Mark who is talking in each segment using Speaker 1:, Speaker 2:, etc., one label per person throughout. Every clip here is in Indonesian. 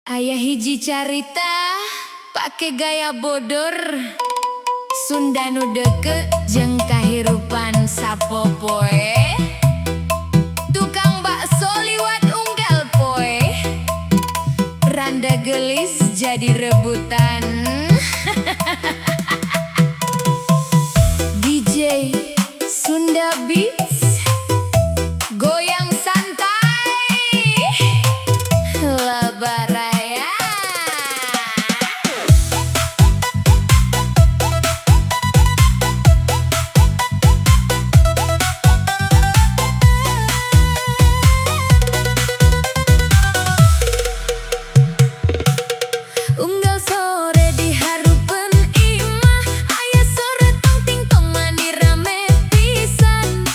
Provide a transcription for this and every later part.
Speaker 1: Ayah hiji carita pake gaya bodor Sunda nu deukeut jeung kahirupan sapopoe. Tukang bakso liwat unggal poe, randa gelis jadi rebutan. DJ Sunda Beats goyang santai lebaraya. Unggal sore diharupeun imah, aya sore tong ting tong mani rame pisan.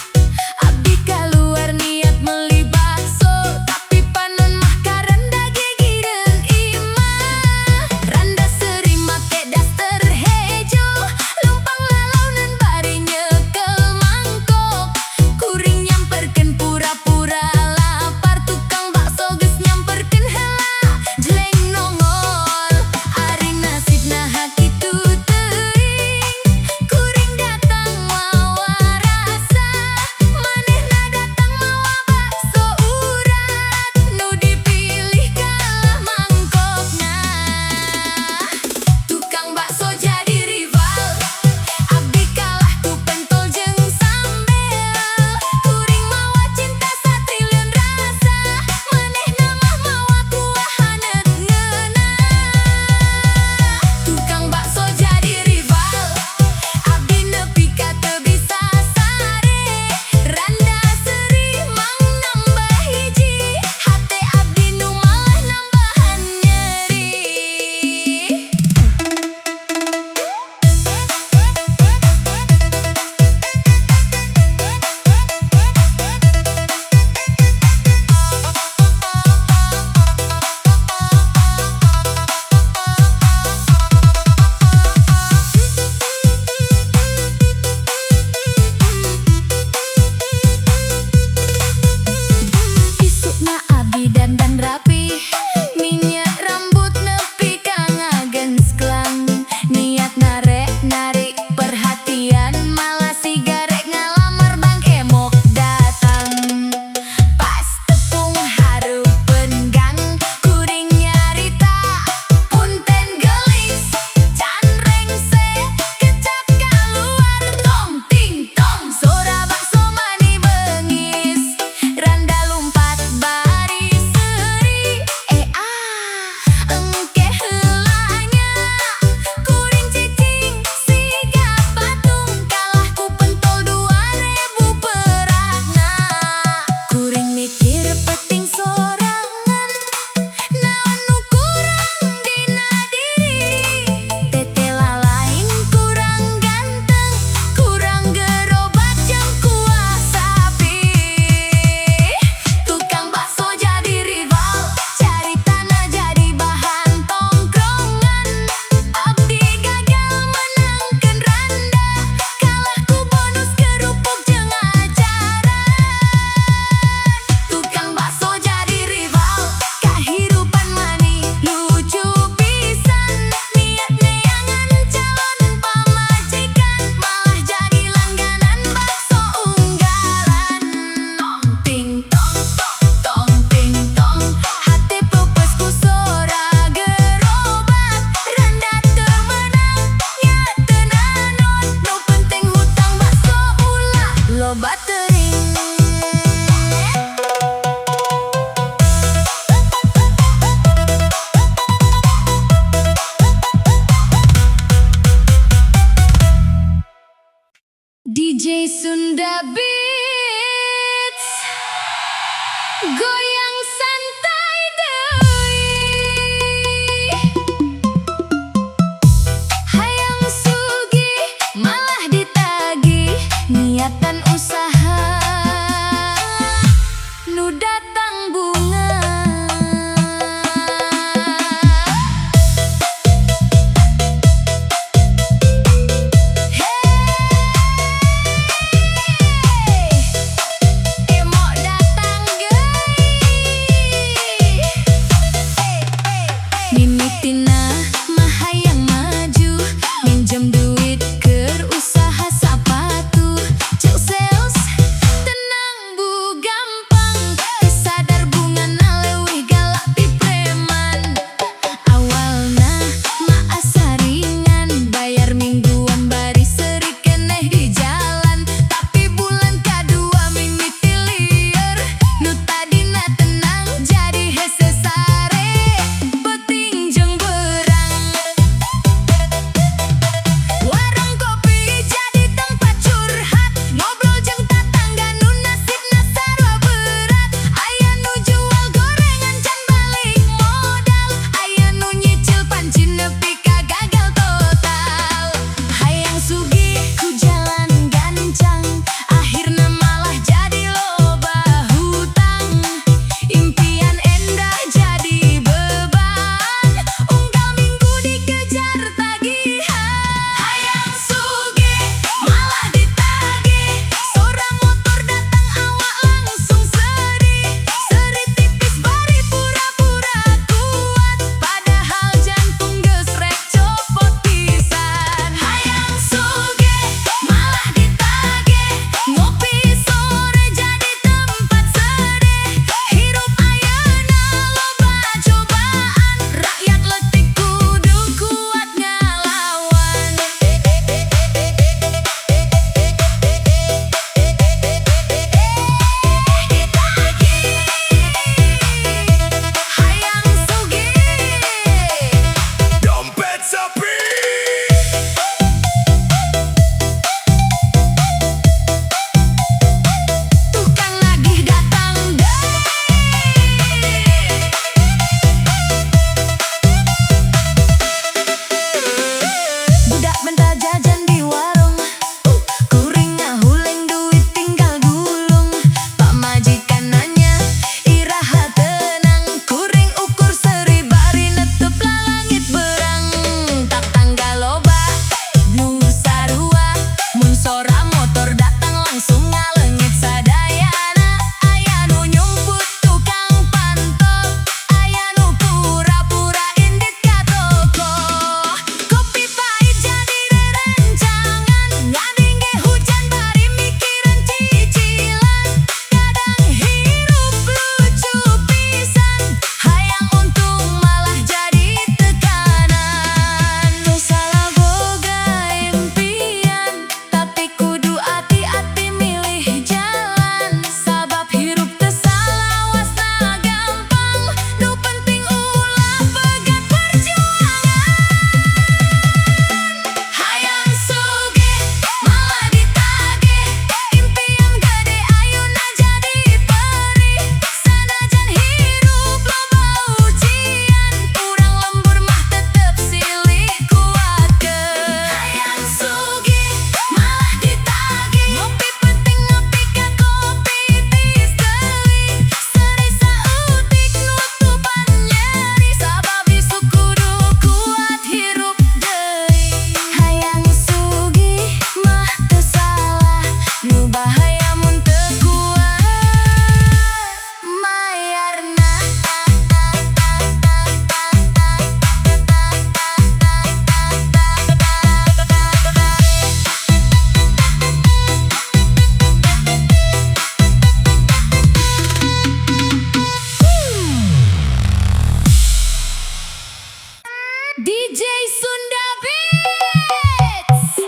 Speaker 1: DJ Sunda Beats.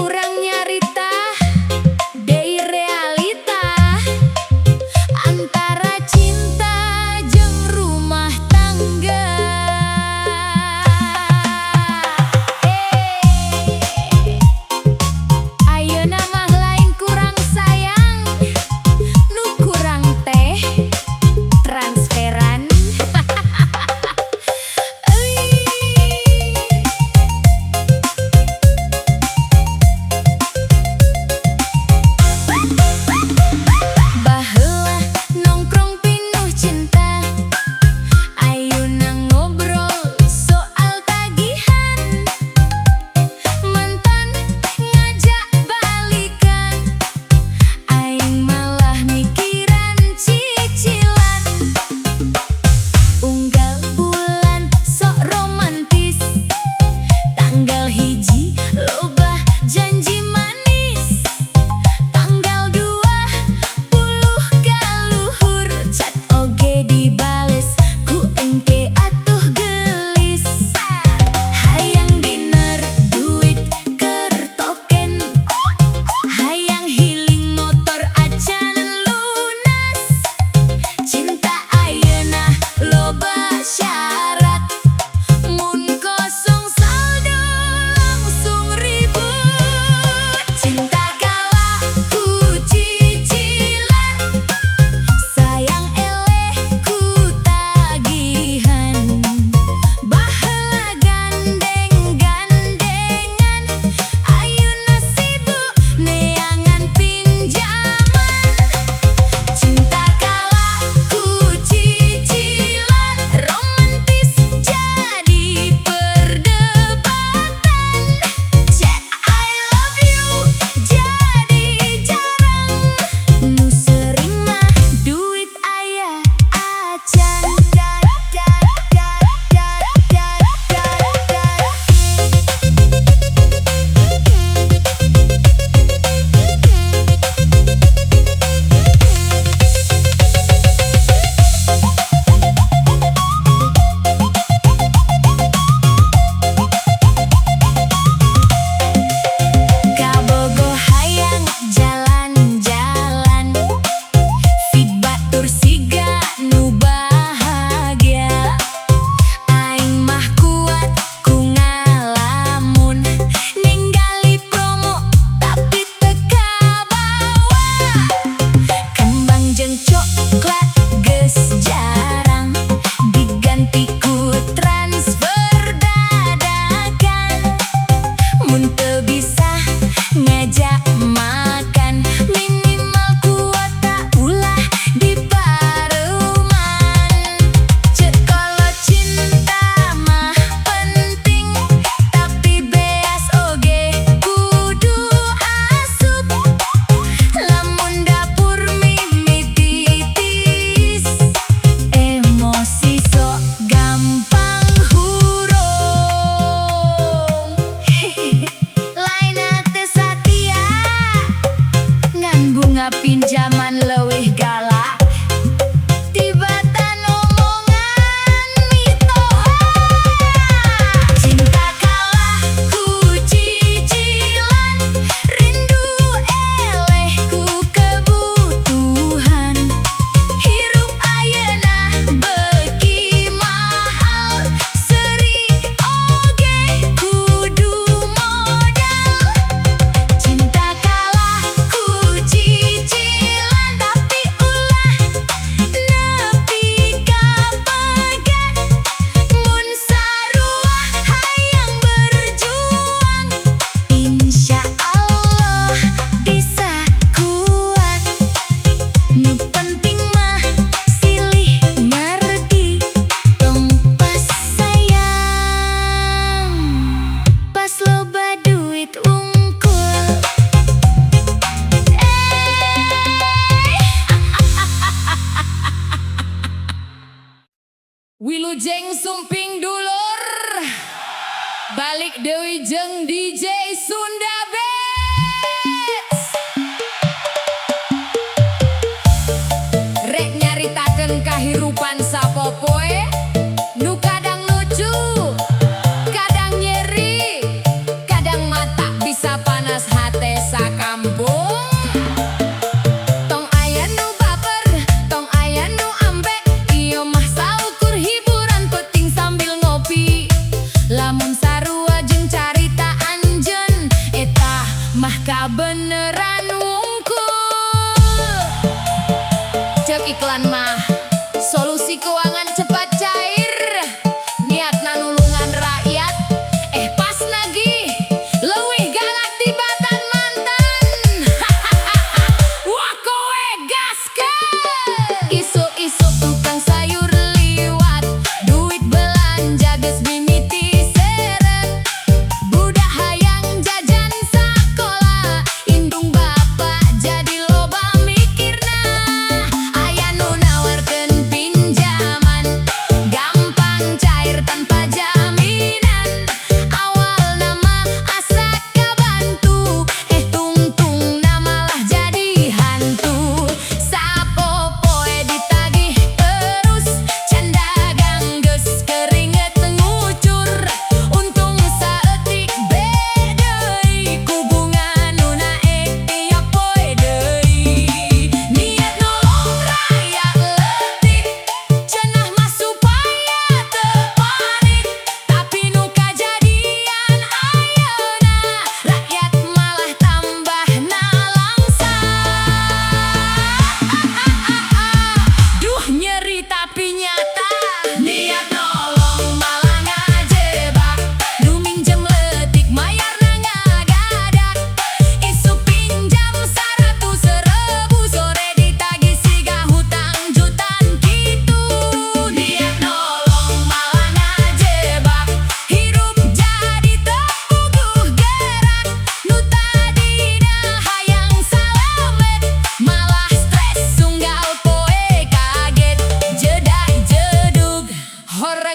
Speaker 1: Urang nyarita deui realita antara cinta jeung rumah tangga. Ayeuna mah lain kurang sayang, nu kurang teh transferan. Baheula nongkrong pinuh cinta, ayeuna ngobrol soal tagihan. Mantan ngajak balikan, aing malah mikiran cicilan. Unggal bulan sok romantis, tanggal hiji loba janji manis. Tanggal 20 kaluhur chat oge dibales ku engke atuh gelis. Hayang diner duit keur token, hayang healing motor acan lunas. Cinta ayeuna loba syarat, mun kosong saldo langsung ribut. Cinta kalah ku cicilan, sayang eleh ku tagihan. Baheula gandeng-gandengan, ayeuna sibuk neangan pinjaman. Cinta kalah ku cicilan, romantis jadi perdebatan. Chat I love you jadi jarang, nu sering mah duit aya acan. Kabogo hayang jalan-jalan, Fibatur siga nu bahagia. Aing mah kuat ku ngalamun, ninggali promo tapi teu kabawa. Kembang jeung coklat geus jarang, diganti ku transfer dadakan. Mun teu bisa ngajak makan, minimal kuota ulah dipareuman. Ceuk kalau cinta mah penting, tapi beas oge kudu asup. Lamun dapur mimiti tiis, emosi sok gampang hurung. Laina teu satia, ngan bunga pinjaman leuwih galak. Tibatan omongan mitoha, cinta kalah ku cicilan, rindu eleh ku kebutuhan. Hirup ayeuna beuki mahal, seurik oge kudu modal. Cinta kalah ku cicilan, tapi ulah nepi ka pagat. Mun saruah hayang berjuang, insya Allah bisa kuat. Nu penting mah silih ngerti, tong pas sayang, pas loba duit unggul. Wilujeng sumping dulur, balik deui jeung DJ Sunda Beats. Rek nyaritakeun kahirupan sapopoe nu kadang lucu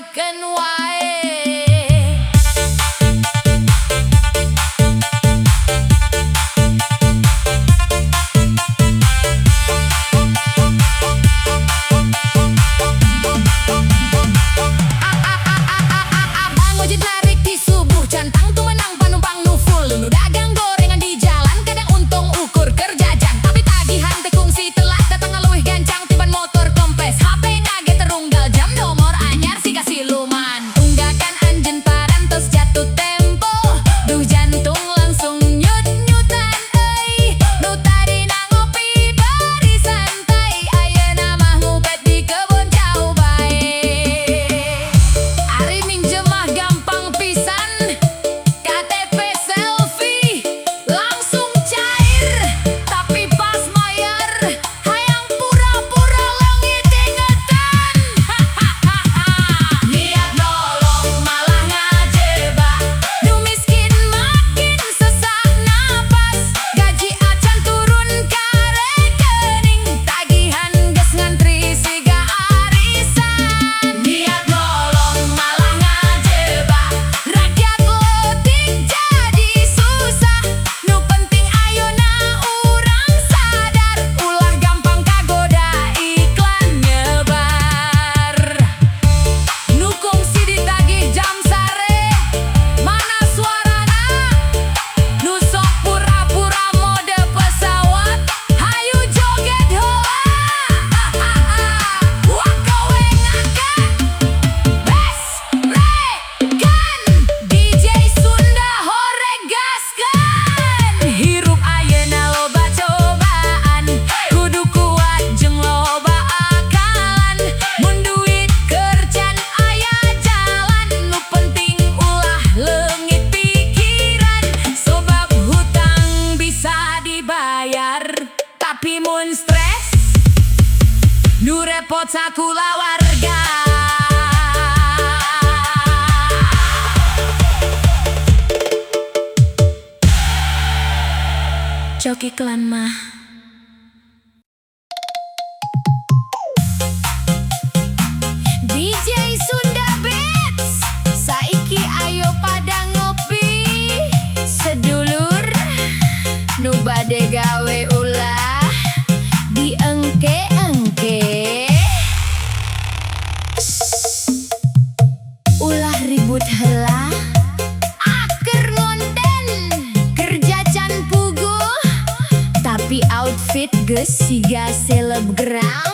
Speaker 1: sampaikan wae. Tapi mun stres, nu repot sakula warga. Cok iklan mah. DJ Sunda Beats, saiki ayo pada ngopi. Sedulur, nu bade gawe ulah diengke-engke, ulah ribut heula, aker ngonten, kerja can puguh, tapi outfit geus siga selebgram.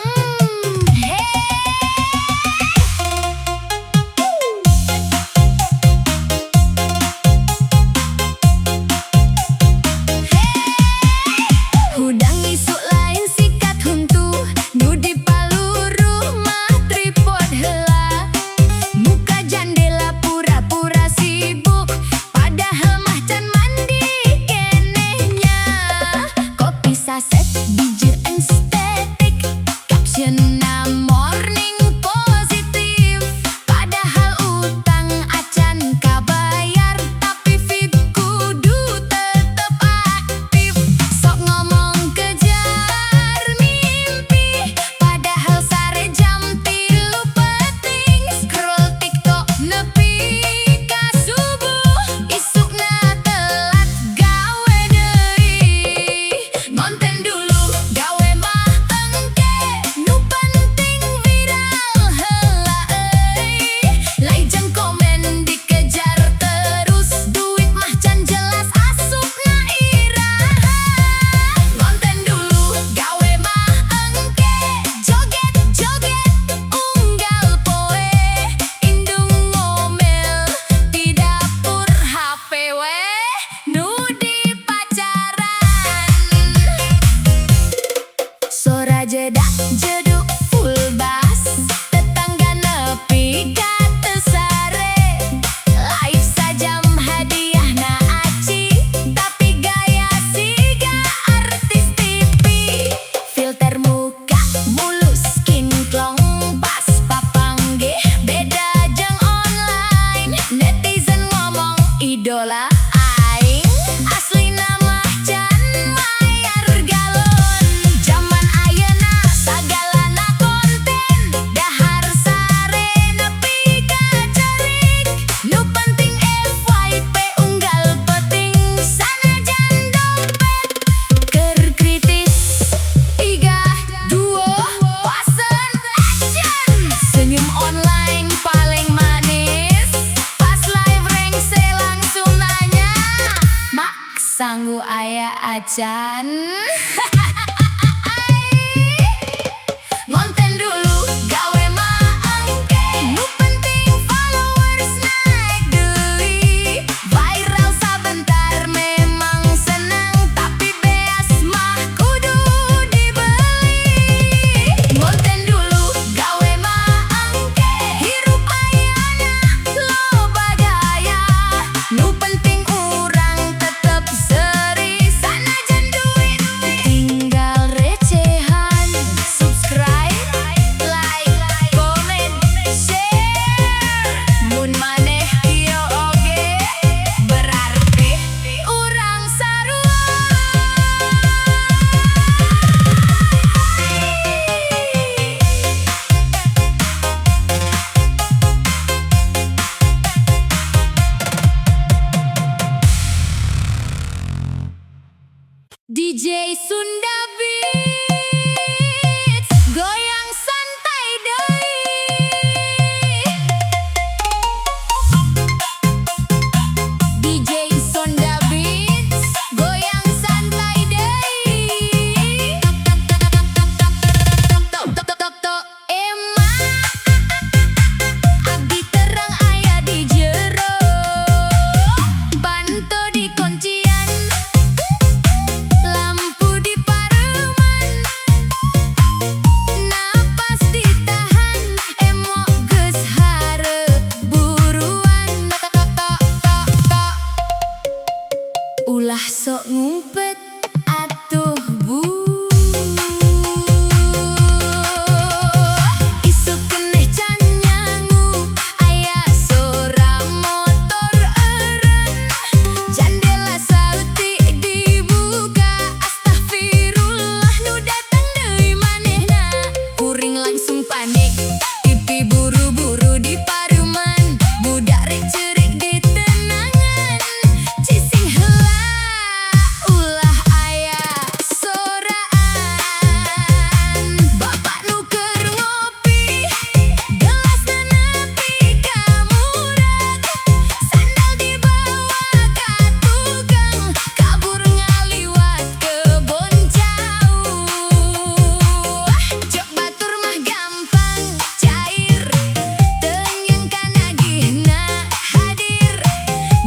Speaker 1: Saset bijeu estetik sanggu aya acan. Ngonten dulu gawe maangke, nu penting followers naik deui. Viral sabentar memang senang, tapi beas mah kudu dibeli. Ngonten dulu gawe maangke, hirup ayana loba gaya. Nu penting urang tetep seri, sanajan duit tinggal recehan. Subscribe, like, comment, share. Mun maneh kieu oge berarti urang sarua. DJ Sunda Beats, goyang santai deui. DJ Sunda Beats, goyang santai deui. Tok tok tok tok emang abdi terang aya di jero. Panto di kuncian, lampu di pareuman, napas ditahan, emok geus hareup buruan. Tok tok tok tok, ulah sok ngumpet atuh bu. Isuk keneh can nyangu, aya sora motor eureun. Jandela sautik dibuka, astagfirullah nu datang deui manehna. Kuring langsung panik, pipi buru-buru di pareuman. Budak rek ceurik di tenangan, cising heula ulah aya soraan. Bapak nu keur ngopi, gelasna nepi ka murag. Sandal dibawa ka tukang, kabur ngaliwat kebon jauh. Jok batur mah gampang cair, teu nyangka nagihna hadir.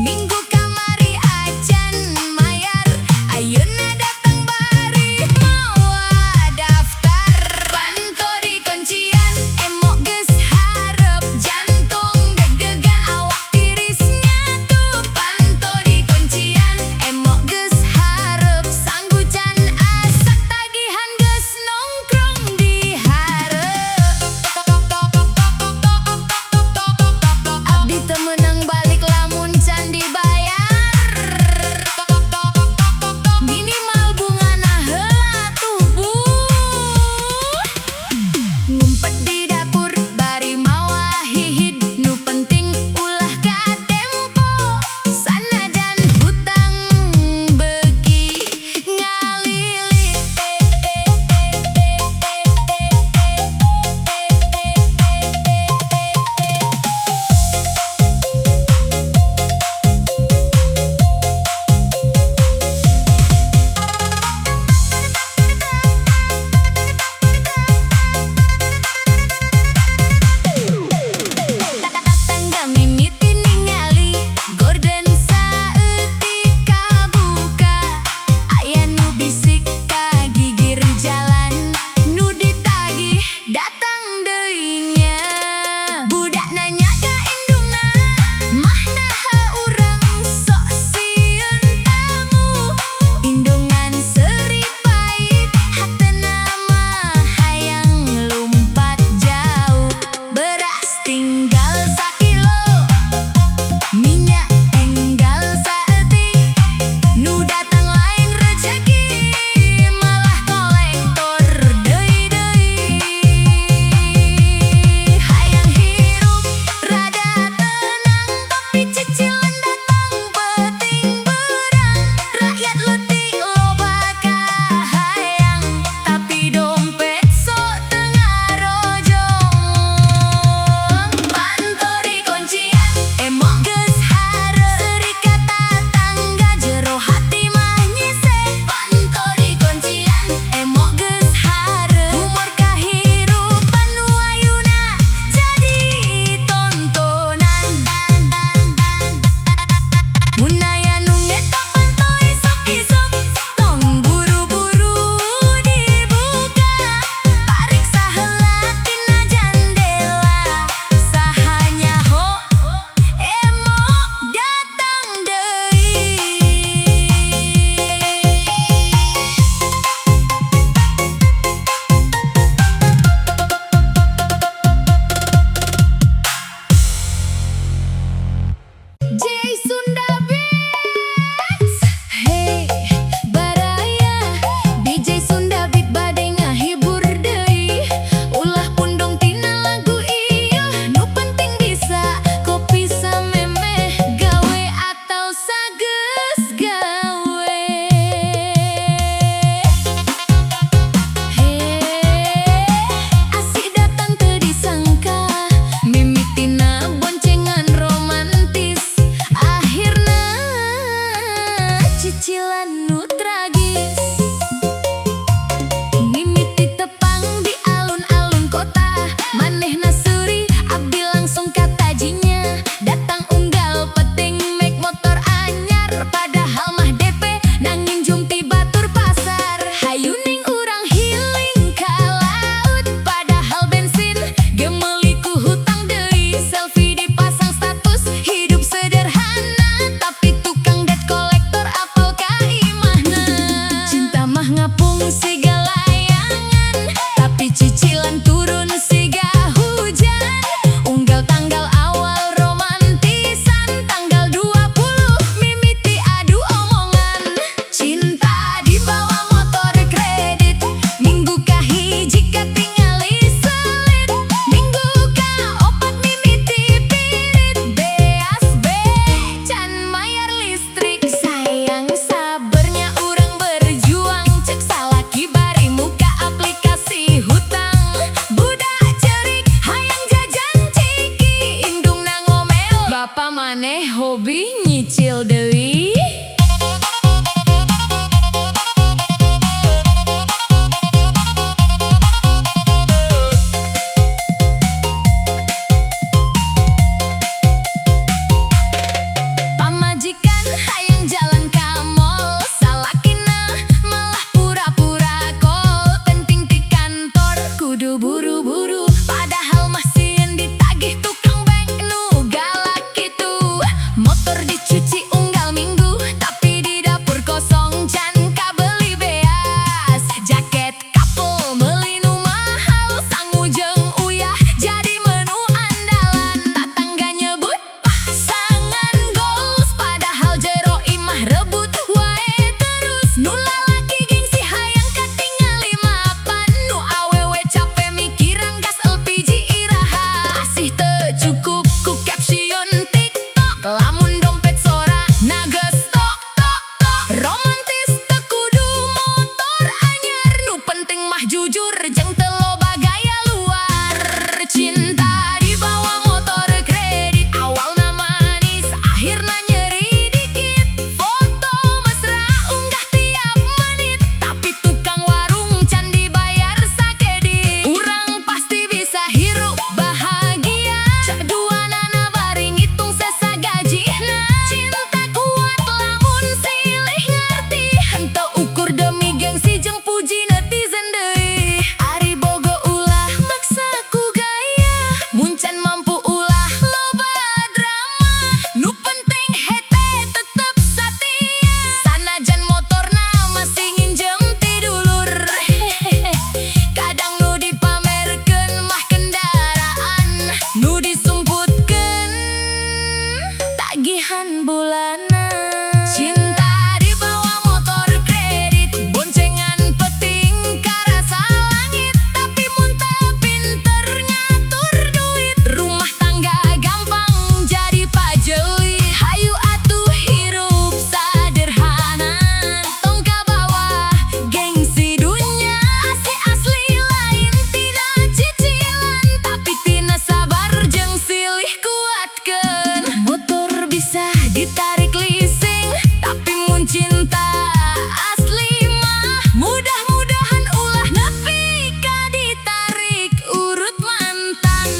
Speaker 1: Minggu kamari acan mayar, ayeuna datang bari mawa daftar. Panto di kuncian, emok geus hareup jantung deg-degan awak tiris nyatu. Panto di kuncian, emok geus hareup sanggucan, asak tagihan geus nongkrong di hareup. Abdi teu meunang balik lamun can dibayar. Minimal bungana heula tuh bu. Ngumpet di dapur bari mawa hihid, nu penting ulah ka tempo. Sanajan hutang beuki ngalilit. Tangga mimiti ningali, gorden saeutik kabuka. Aya nu bisik ka gigir jalan, nu ditagih datang deui nya. Budak nanya ka indungna, mah naha urang sok sieun tamu. Indungan seuri pait, hateuna mah hayang lumpat jauh. Beras tinggal sakilo, minyak enggal saeutik. Nu datang lain rejeki, malah kolektor deui-deui. Hayang hirup rada tenang, tapi cicilan datang penting berang. Rakyat leutik loba kahayang, tapi dompet sok teu ngarojong. Panto di maneh hobi nyicil deui. Pamajikan hayang jalan ka mall, salakina malah pura-pura call. Penting di kantor kudu buru-buru, padahal masih ditagih tukang bank nu galak gitu. Motor dicuci unggal minggu, tapi di dapur kosong can kabeli beas. Jaket couple meuli nu mahal, sangu jeung uyah jadi menu andalan. Tatangga nyebut pasangan goals, padahal jero imah rebut wae terus. Nu lalaki gengsi hayang katingali mapan, nu awewe capek mikiran gas LPG iraha. Asih teu cukup ku caption TikTok, lamun dompet sora nages tok tok tok. Romantis teu kudu motor anyar, nu penting mah jujur jeung teu loba gaya luar. Cinta dibawa motor kredit, awalna manis akhirna nyeri dikit. Foto mesra unggah tiap menit, tapi tukang warung can dibayar sakedit. Urang pasti bisa hirup bahagia, caduanana bari ngitung sesa gajina. Cinta kuat lamun silih ngarti, henteu ukur demi gengsi jeung puji netizen deui. Ari bogo ulah maksa ku gaya, muncan mampu ulah loba drama. Nu penting hete tetep satia, sanajan motorna masih nginjem ti dulur. Kadang nu dipamerkeun mah kendaraan, nu disumputkeun tagihan bulanan. Cinta dibawa motor kredit, boncengan peting karasa langit. Tapi mun teu pinter ngatur duit, rumah tangga gampang jadi pajelit. Hayu atuh hirup saderhana, tong ka bawah gengsi dunya. Asli lain tidak cicilan, tapi tina sabar jeung silih kuatkeun. Motor bisa ditarik leasing, tapi mun cinta asli mah mudah-mudahan ulah nepi ka ditarik urut mantan.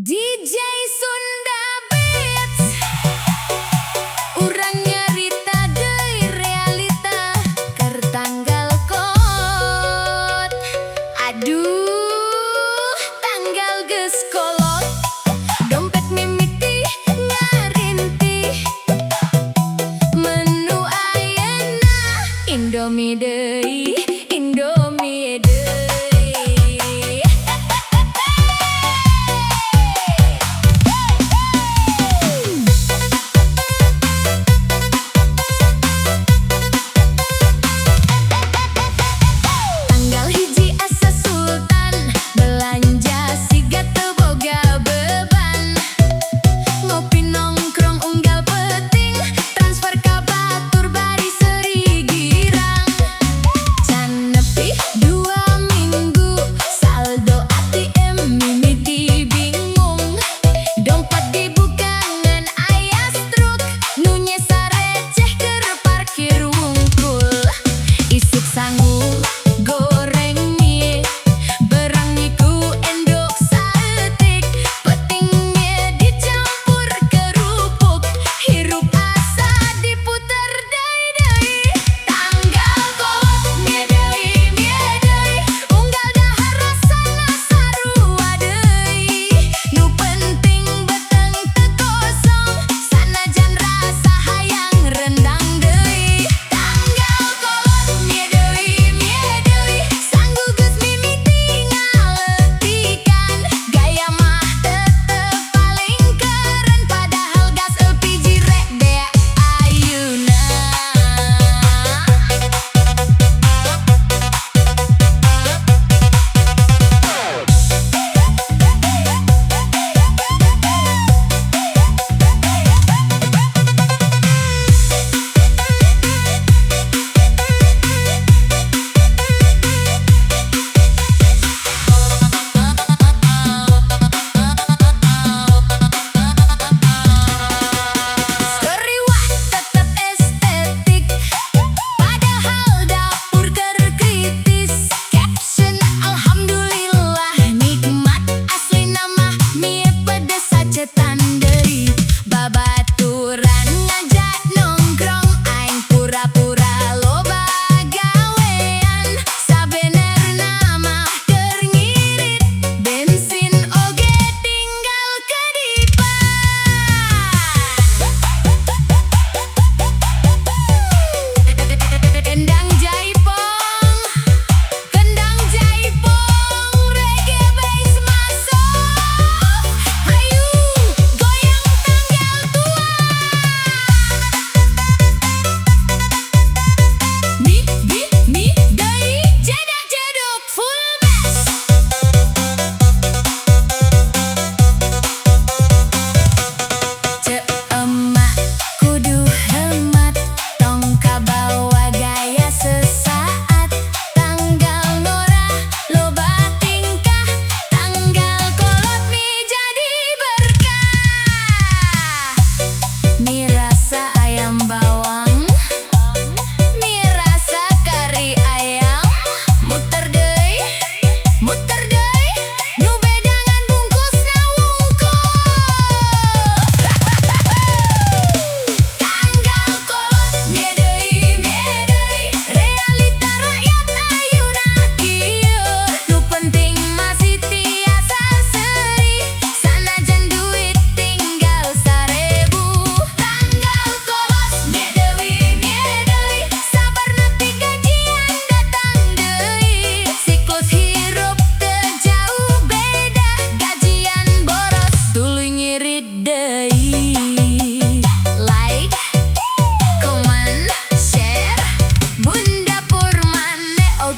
Speaker 1: DJ Sunda Beats, urang nyarita deui realita keur tanggal kot. Aduh, tanggal geus kolot, dompet mimiti ngarintih. Menu ayeuna Indomie deui, Indomie deui. Tanggal hiji asa sultan, belanja siga teu boga beban. Ngopi nongkrong unggal peting, transfer ka batur bari seuri girang. Can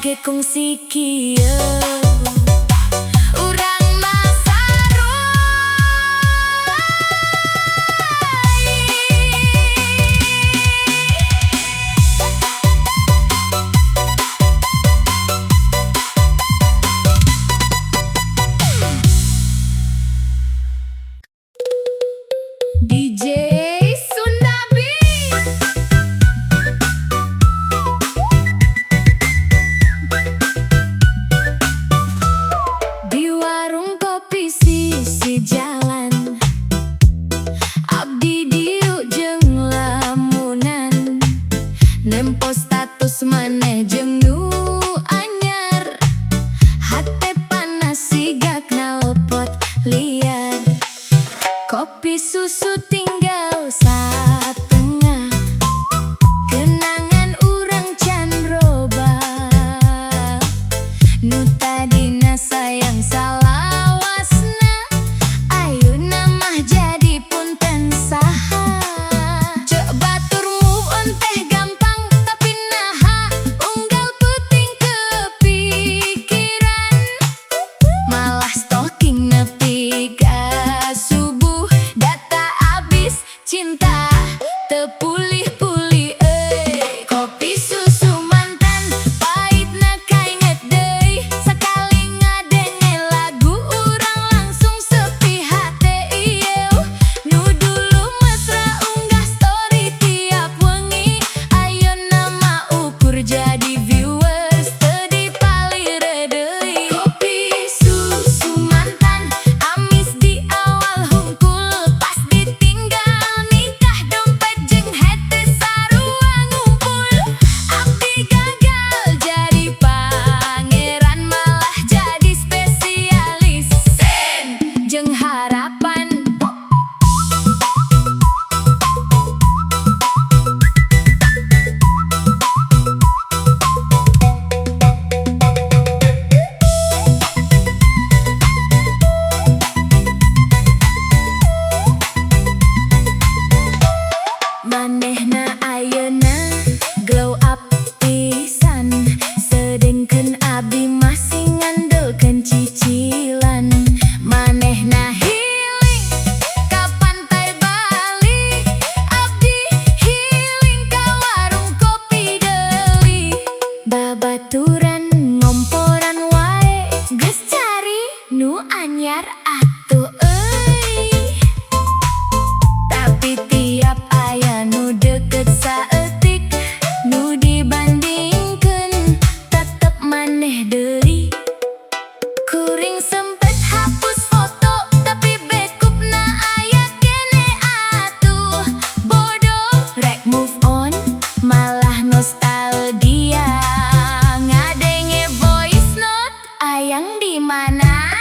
Speaker 1: Oke kongsi kieu urang masarua DJ Sunda Beat. Di warung kopi sisi jalan, abdi diu jeung lamunan, nempo status maneh jeung nu anyar, hate panas sigak nalpot liar. Kopi susu tinggal satengah, kenangan urang can robah, nu tadina sayang salawasna, ayeuna mah jadi punten saha. Cek batur move on teh gampang, tapi naha unggal puting kepikiran, malah stalking nepi ka subuh, data abis cinta tepulih-pulih euy. Kopi susu mantan pahitna kainget deui, sakali ngadenge lagu urang langsung sepi hate ieu. Nu dulu mesra unggah story tiap wengi, ayeuna mah ukur jadi viewers teu dipalire deui. Kopi susu mantan amis di awal hungkul, pas ditinggal nikah dompet jeung hete sarua ngumpul. Abdi gagal jadi pangeran, malah jadi spesialis sen jeung harapan. Manehna ayeuna glow up pisan, sedengkeun abdi masih ngandeukeun cicilan. Manehna healing ka pantai Bali, abdi healing ka warung kopi deui. Babaturan ngomporan wae, geus cari nu anyar atuh euy. Tapi tiap aya nu deket saeutik, nu dibandingkeun tetep maneh deui. Kuring sempet hapus foto, tapi backupna aya kene atuh. Bodoh rek move on, malah nostalgia, ngadenge voice note ayang di mana.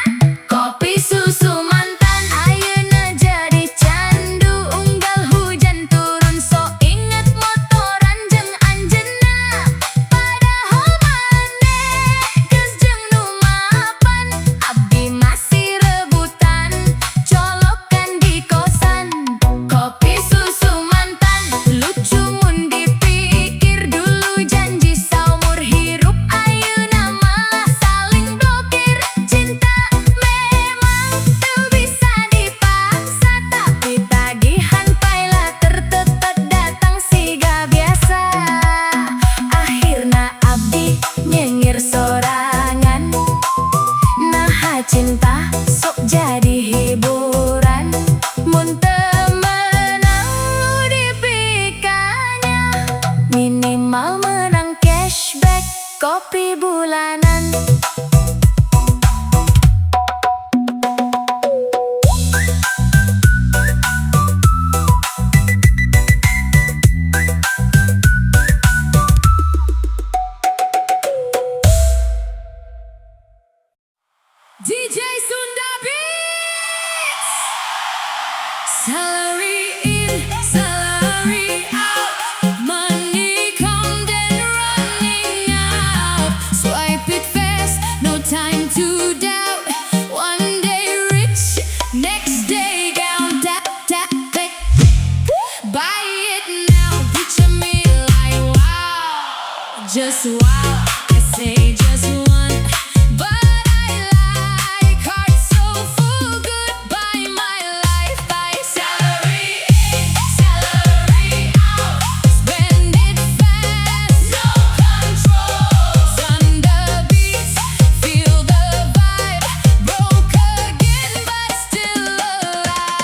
Speaker 1: Kopi susu mantan ayeuna jadi candu, unggal hujan turun sok inget motoran jeung anjeunna. Padahal maneh geus jeung nu mapan, abdi masih rebutan colokan di kosan. Kopi susu mantan lucu mun dipikir, dulu janji saumur hirup, ayeuna malah saling blokir. Cinta memang teu bisa dipaksa, tapi tagihan paylater tetep datang siga biasa. Akhirna abdi nyengir sorangan, naha cinta sok jadi hiburan. Mun teu menang nu dipikanya, minimal menang cashback kopi bulanan. DJ Sunda Beats. Salary in, salary out, money come then running out. Swipe it fast, no time to doubt. One day rich, next day down. Tap tap click, buy it now. Picture me like wow, just wow. say just one, but I like heart so full. Goodbye, my life. By salary in, salary out. Spend it fast, no control. Thunder beats, feel the vibe. Broke again, but still alive.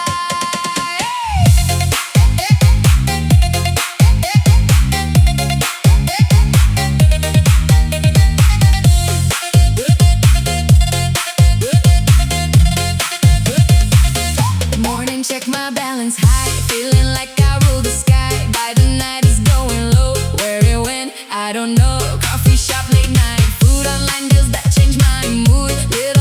Speaker 1: Morning, check my balance high. Feeling like I rule the sky. By the night is going low. Where it went, I don't know. Coffee shop, late night food, online deals that change my mood. Little